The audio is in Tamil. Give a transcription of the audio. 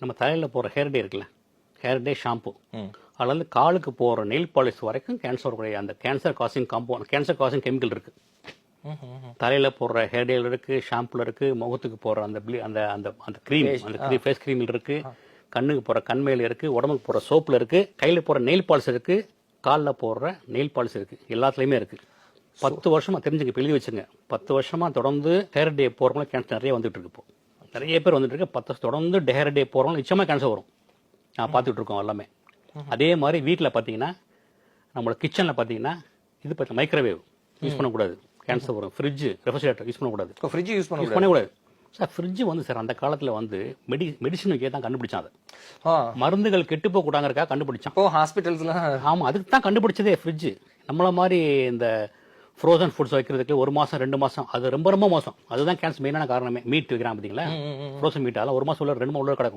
நம்ம தலையில் போகிற ஹேர் டே இருக்குல்ல, ஹேர் டே ஷாம்பு, அதில் காலுக்கு போகிற நெயில் பாலிஷ் வரைக்கும் கேன்சருடைய அந்த cancer causing cancer causing chemical இருக்குது. தலையில் போடுற ஹேர் டேல இருக்குது, ஷாம்புல இருக்குது, முகத்துக்கு போடுற அந்த அந்த அந்த க்ரீம், அந்த ஃபேஸ் க்ரீமில் இருக்குது, கண்ணுக்கு போடுற கண்மையில் இருக்குது, உடம்புக்கு போடுற சோப்பில் இருக்குது, கையில் போடுற நெயில் பாலிஷ் இருக்குது, காலில் போடுற நெயில் பாலிஷ் இருக்குது, எல்லாத்துலேயுமே இருக்குது. 10 வருஷமாக தெரிஞ்சுங்க, எழுதி வச்சுங்க. 10 வருஷமாக தொடர்ந்து ஹேர் டே போகிறவங்களும் கேன்சர் நிறைய வந்துட்டு இருக்கு. இப்போ நிறைய பேர் வந்துட்டு இருக்கு. 10 தொடர்ந்து ஹேர் டே போகிறவங்களும் நிச்சயமாக கேன்சர் வரும். நான் பார்த்துட்டு இருக்கோம் எல்லாமே. அதே மாதிரி வீட்டில் பார்த்தீங்கன்னா, நம்மளோட கிச்சனில் பார்த்தீங்கன்னா, இது பார்த்து மைக்ரோவேவ் யூஸ் பண்ணக்கூடாது, கேன்சர் வரும். ஃப்ரிட்ஜு, ரெஃப்ரிஜரேட்டர் யூஸ் பண்ணக்கூடாது. ஃப்ரிட்ஜ் யூஸ் பண்ணக்கூடாது சார். ஃப்ரிட்ஜ் வந்து சார் அந்த காலத்தில் வந்து மெடிசனுக்கே தான் கண்டுபிடிச்சான். அது மருந்துகள் கெட்டு போக கூடாங்கிறக்காக கண்டுபிடிச்சான். இப்போ ஹாஸ்பிட்டல்ஸ்ல ஆமாம், அதுக்கு தான் கண்டுபிடிச்சதே ஃப்ரிட்ஜ். நம்மள மாதிரி இந்த ஃப்ரோசன் ஃபுட்ஸ் வைக்கிறதுக்கு 1 மாதம் 2 மாதம் அது ரொம்ப ரொம்ப மோசம். அதுதான் கேன்சர் மெயினான காரணமே. மீட் வைக்கிறாங்க பார்த்தீங்களா, ஃப்ரோசன் மீட், அதெல்லாம் 1 மாதம் உள்ள 2 மாதம் உள்ள கிடக்கும்.